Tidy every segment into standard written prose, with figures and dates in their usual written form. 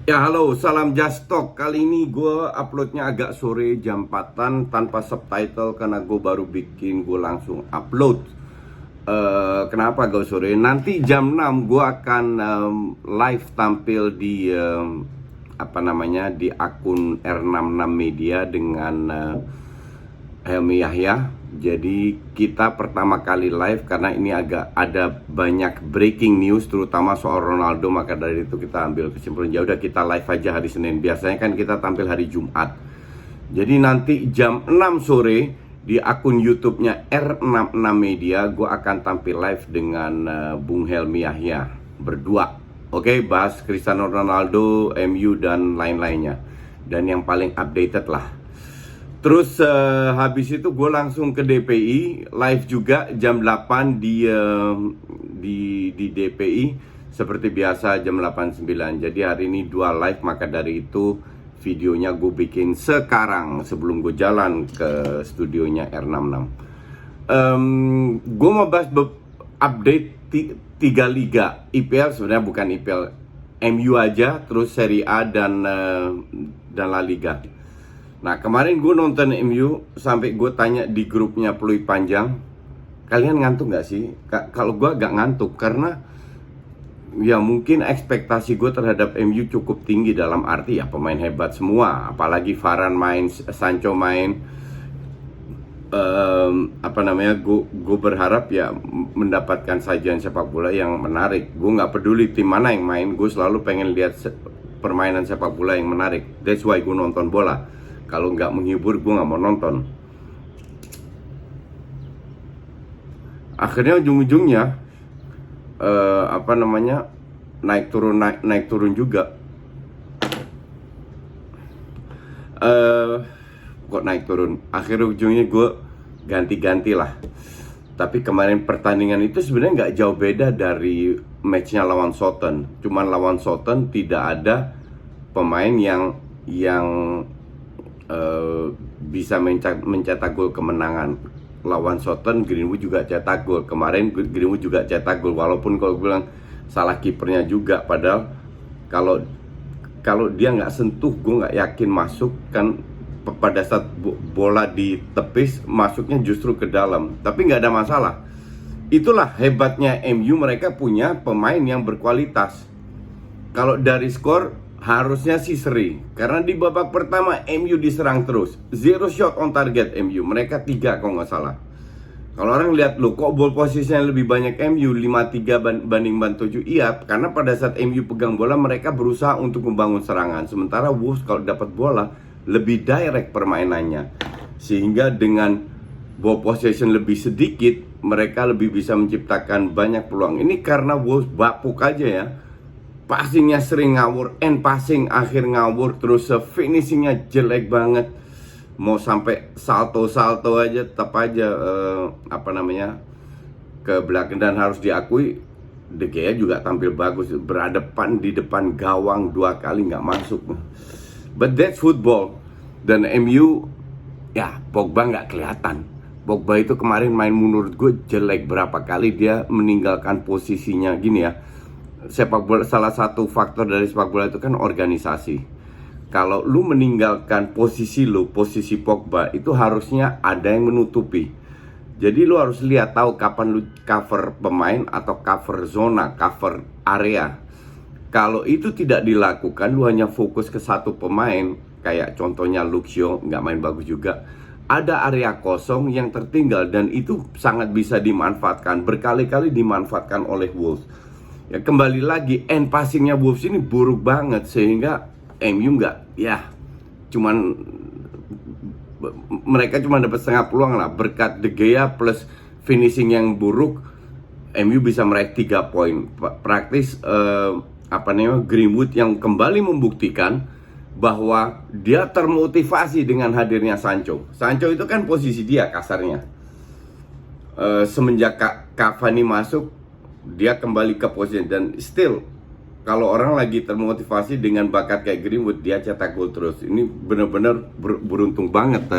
Ya halo, salam Just Talk. Kali ini gue uploadnya agak sore jam 4-an tanpa subtitle karena gue baru bikin, gue langsung upload. Kenapa gue sore? Nanti jam 6 gue akan live tampil di di akun R66 Media dengan Helmi Yahya. Jadi kita pertama kali live karena ini agak ada banyak breaking news terutama soal Ronaldo, maka dari itu kita ambil kesimpulan ya udah kita live aja hari Senin. Biasanya kan kita tampil hari Jumat. Jadi nanti jam 6 sore di akun YouTube-nya R66 Media gue akan tampil live dengan Bung Helmi Yahya berdua. Oke, bahas Cristiano Ronaldo, MU dan lain-lainnya. Dan yang paling updated lah. Terus habis itu gue langsung ke DPI live juga jam 8 di DPI seperti biasa jam 8.9. Jadi hari ini 2 live, maka dari itu videonya gue bikin sekarang sebelum gue jalan ke studionya R66. Gue mau bahas update 3 liga IPL, sebenarnya bukan IPL, MU aja, terus Serie A dan La Liga. Nah kemarin gue nonton MU sampai gue tanya di grupnya Peluit Panjang, kalian ngantuk gak sih? Kalau gue agak ngantuk karena ya mungkin ekspektasi gue terhadap MU cukup tinggi, dalam arti ya pemain hebat semua, apalagi Varane main, Sancho main. Gue berharap ya mendapatkan sajian sepak bola yang menarik. Gue nggak peduli tim mana yang main, gue selalu pengen lihat permainan sepak bola yang menarik. That's why gue nonton bola. Kalau nggak menghibur, gue nggak mau nonton. Akhirnya ujung-ujungnya naik turun juga. Kok naik turun? Akhirnya ujungnya gue ganti-ganti lah. Tapi kemarin pertandingan itu sebenarnya nggak jauh beda dari matchnya lawan Southampton. Cuman lawan Southampton tidak ada pemain yang bisa mencetak gol kemenangan. Lawan Southampton Greenwood juga cetak gol. Kemarin Greenwood juga cetak gol, walaupun kalau gue bilang salah kipernya juga. Padahal kalau dia nggak sentuh, gue nggak yakin masuk. Kan pada saat bola ditepis, masuknya justru ke dalam. Tapi nggak ada masalah. Itulah hebatnya MU, mereka punya pemain yang berkualitas. Kalau dari skor harusnya sih seri, karena di babak pertama MU diserang terus, 0 shot on target MU, mereka 3 kalau nggak salah. Kalau orang lihat, loh kok ball posisinya lebih banyak MU, 5-3 banding 7. Iya, karena pada saat MU pegang bola mereka berusaha untuk membangun serangan, sementara Wolves kalau dapat bola lebih direct permainannya, sehingga dengan ball possession lebih sedikit mereka lebih bisa menciptakan banyak peluang. Ini karena Wolves bapuk aja ya, passingnya sering ngawur, end passing akhir ngawur, terus finishingnya jelek banget. Mau sampai salto aja tetap aja ke belakang. Dan harus diakui De Gea juga tampil bagus, berhadapan di depan gawang 2 kali nggak masuk. But that's football. Dan MU ya Pogba nggak kelihatan. Pogba itu kemarin main menurut gue jelek, berapa kali dia meninggalkan posisinya. Gini ya, sepak bola, salah satu faktor dari sepak bola itu kan organisasi. Kalau lu meninggalkan posisi lu, posisi Pogba, itu harusnya ada yang menutupi. Jadi lu harus lihat, tahu kapan lu cover pemain atau cover zona, cover area. Kalau itu tidak dilakukan, lu hanya fokus ke satu pemain, kayak contohnya Luxio nggak main bagus juga. Ada area kosong yang tertinggal, dan itu sangat bisa dimanfaatkan, berkali-kali dimanfaatkan oleh Wolves. Ya kembali lagi, end passingnya Wolves ini buruk banget, sehingga MU nggak, ya cuman mereka cuma dapat setengah peluang lah. Berkat De Gea plus finishing yang buruk, MU bisa meraih 3 poin. Praktis Greenwood yang kembali membuktikan bahwa dia termotivasi dengan hadirnya Sancho. Sancho itu kan posisi dia kasarnya. Semenjak Cavani masuk, dia kembali ke posisi, dan still kalau orang lagi termotivasi dengan bakat kayak Greenwood, dia cetak gol terus. Ini benar-benar beruntung banget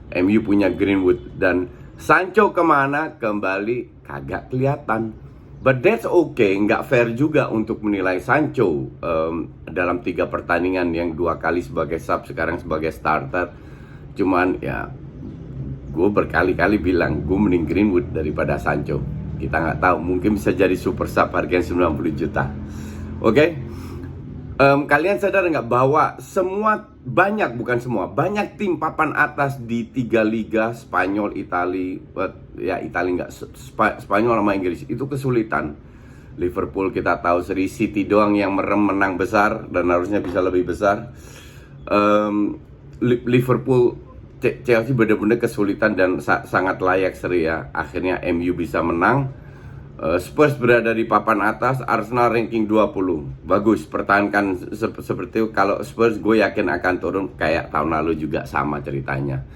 MU punya Greenwood. Dan Sancho kemana? Kembali kagak kelihatan. But that's okay, nggak fair juga untuk menilai Sancho dalam 3 pertandingan yang 2 kali sebagai sub, sekarang sebagai starter. Cuman ya, gue berkali-kali bilang gue mending Greenwood daripada Sancho. Kita nggak tahu, mungkin bisa jadi super sub harganya 90 juta. Oke? Kalian sadar nggak bahwa banyak tim papan atas di 3 liga, Spanyol, Itali, nggak, Spanyol sama Inggris itu kesulitan. Liverpool kita tahu seri, City doang yang merem menang besar dan harusnya bisa lebih besar. Liverpool, Chelsea benar-benar kesulitan dan sangat layak seri ya. Akhirnya MU bisa menang. Spurs berada di papan atas, Arsenal ranking 20. Bagus, pertahankan seperti itu. Kalau Spurs gue yakin akan turun kayak tahun lalu juga sama ceritanya.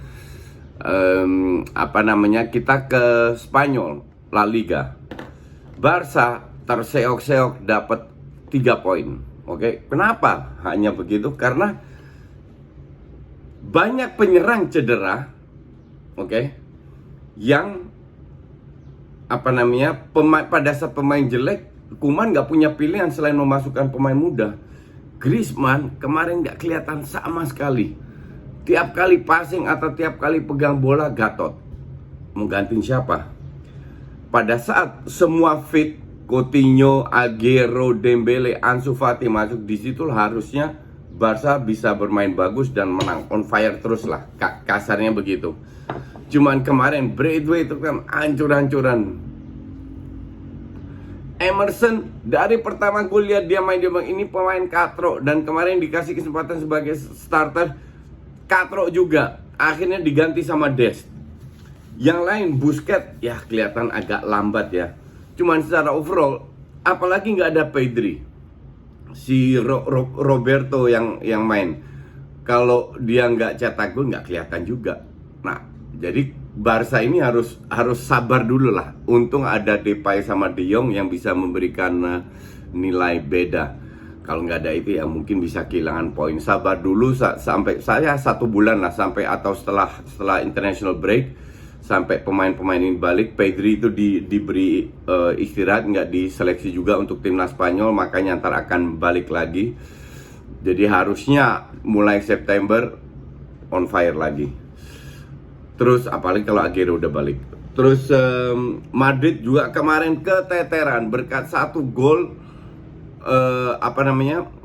Kita ke Spanyol, La Liga. Barca terseok-seok dapat 3 poin. Oke, kenapa hanya begitu? Karena banyak penyerang cedera. Oke. Yang pada saat pemain jelek, Koeman nggak punya pilihan selain memasukkan pemain muda. Griezmann kemarin nggak kelihatan sama sekali. Tiap kali passing atau tiap kali pegang bola gatot. Mau gantiin siapa? Pada saat semua fit, Coutinho, Aguero, Dembele, Ansu Fati masuk, di situ harusnya Barca bisa bermain bagus dan menang, on fire terus lah, kasarnya begitu. Cuman kemarin Braithwaite itu kan hancur-hancuran. Emerson dari pertama gue lihat dia main, dia bilang ini pemain katro, dan kemarin dikasih kesempatan sebagai starter katro juga. Akhirnya diganti sama Dest. Yang lain Busquets ya kelihatan agak lambat ya. Cuman secara overall, apalagi nggak ada Pedri, si Roberto yang main. Kalau dia nggak cetak gol nggak kelihatan juga. Nah, jadi Barca ini harus sabar dulu lah. Untung ada Depay sama De Jong yang bisa memberikan nilai beda. Kalau nggak ada itu ya mungkin bisa kehilangan poin. Sabar dulu sampai saya 1 bulan lah, sampai atau setelah international break, sampai pemain-pemain ini balik. Pedri itu diberi istirahat, nggak diseleksi juga untuk timnas Spanyol, makanya ntar akan balik lagi. Jadi harusnya mulai September on fire lagi. Terus apalagi kalau Aguero udah balik. Terus Madrid juga kemarin keteteran berkat 1 gol.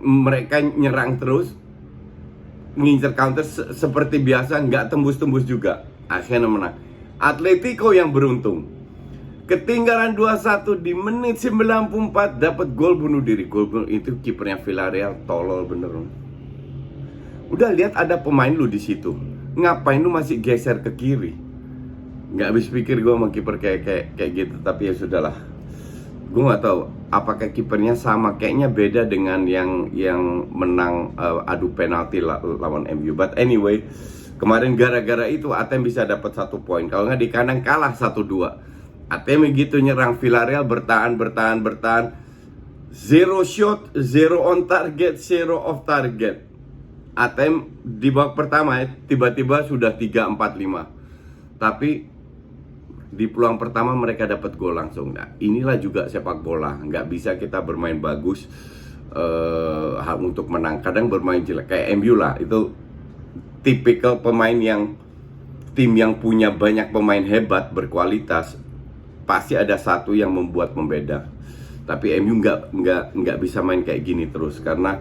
Mereka nyerang terus, mengincar counter seperti biasa, nggak tembus-tembus juga. Akhirnya menang. Atletico yang beruntung, ketinggalan 2-1 di menit 94 dapat gol bunuh diri. Gol itu kipernya Villarreal tolol bener. Udah lihat ada pemain lu di situ, ngapain lu masih geser ke kiri? Nggak habis pikir gue sama kiper kayak gitu. Tapi ya sudahlah. Gue nggak tahu apakah kipernya sama, kayaknya beda dengan yang menang adu penalti lawan MU. But anyway, kemarin gara-gara itu ATM bisa dapat 1 poin. Kalau nggak di kandang kalah 1-2. ATM gitu nyerang Villarreal, bertahan. 0 shot, 0 on target, 0 off target. ATM di babak pertama tiba-tiba sudah 3-4-5. Tapi di peluang pertama mereka dapat gol langsung. Nah, inilah juga sepak bola. Nggak bisa kita bermain bagus untuk menang. Kadang bermain jelek kayak MU lah. Itu tipikal pemain tim yang punya banyak pemain hebat berkualitas, pasti ada satu yang membuat membeda. Tapi MU nggak bisa main kayak gini terus, karena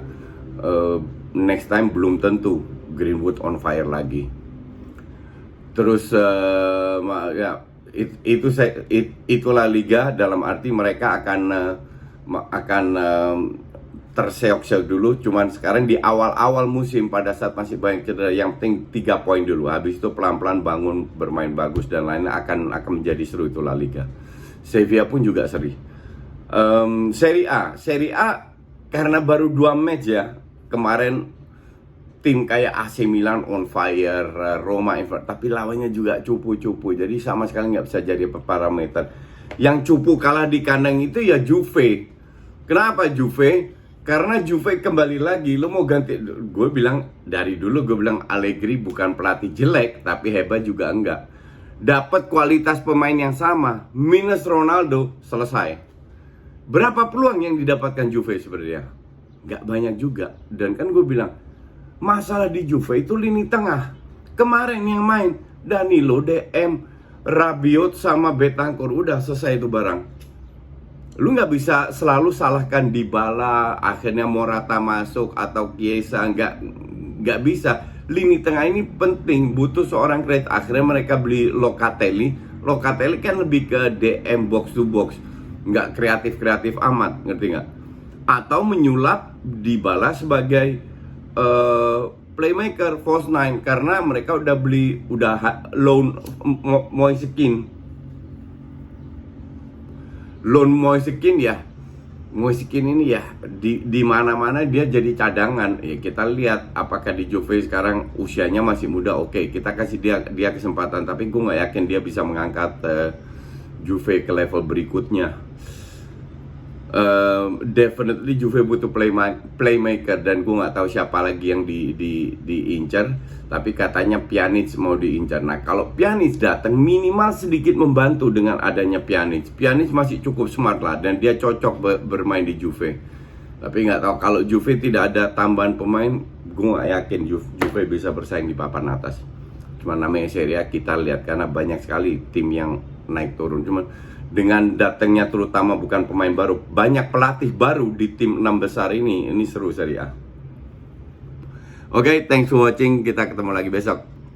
next time belum tentu Greenwood on fire lagi. Terus itulah liga, dalam arti mereka akan terseok-seok dulu. Cuman sekarang di awal-awal musim, pada saat masih banyak cedera, yang penting 3 poin dulu. Habis itu pelan-pelan bangun, bermain bagus dan lainnya akan menjadi seru. Itulah liga. Sevilla pun juga seri. Serie A karena baru 2 match ya. Kemarin tim kayak AC Milan on fire, Roma, tapi lawannya juga cupu-cupu. Jadi sama sekali nggak bisa jadi parameter. Yang cupu kalah di kandang itu ya Juve. Kenapa Juve? Karena Juve kembali lagi, lo mau ganti. Gue bilang dari dulu, gue bilang Allegri bukan pelatih jelek, tapi hebat juga enggak. Dapat kualitas pemain yang sama, minus Ronaldo, selesai. Berapa peluang yang didapatkan Juve sebenarnya? Nggak banyak juga. Dan kan gue bilang, masalah di Juve itu lini tengah. Kemarin yang main Danilo, DM, Rabiot sama Bentancur, udah selesai itu barang. Lu nggak bisa selalu salahkan Dybala, akhirnya Morata masuk atau Chiesa, nggak bisa. Lini tengah ini penting, butuh seorang kreatif. Akhirnya mereka beli Locatelli. Locatelli kan lebih ke DM box to box, nggak kreatif amat, ngerti nggak? Atau menyulap Dybala sebagai playmaker false nine, karena mereka udah beli loan Moisekin ya. Moisekin ini ya di mana-mana dia jadi cadangan. Ya, kita lihat apakah di Juve sekarang usianya masih muda. Oke, kita kasih dia kesempatan, tapi gue nggak yakin dia bisa mengangkat Juve ke level berikutnya. Definitely Juve butuh playmaker, dan gue nggak tahu siapa lagi yang diincar. Tapi katanya Pjanic mau diincar. Nah, kalau Pjanic datang, minimal sedikit membantu dengan adanya Pjanic. Pjanic masih cukup smart lah, dan dia cocok bermain di Juve. Tapi nggak tahu, kalau Juve tidak ada tambahan pemain, gue nggak yakin Juve bisa bersaing di papan atas. Cuma namanya Serie A, kita lihat karena banyak sekali tim yang naik turun. Cuman dengan datangnya terutama bukan pemain baru, banyak pelatih baru di tim 6 besar ini seru Serie A. Oke, thanks for watching. Kita ketemu lagi besok.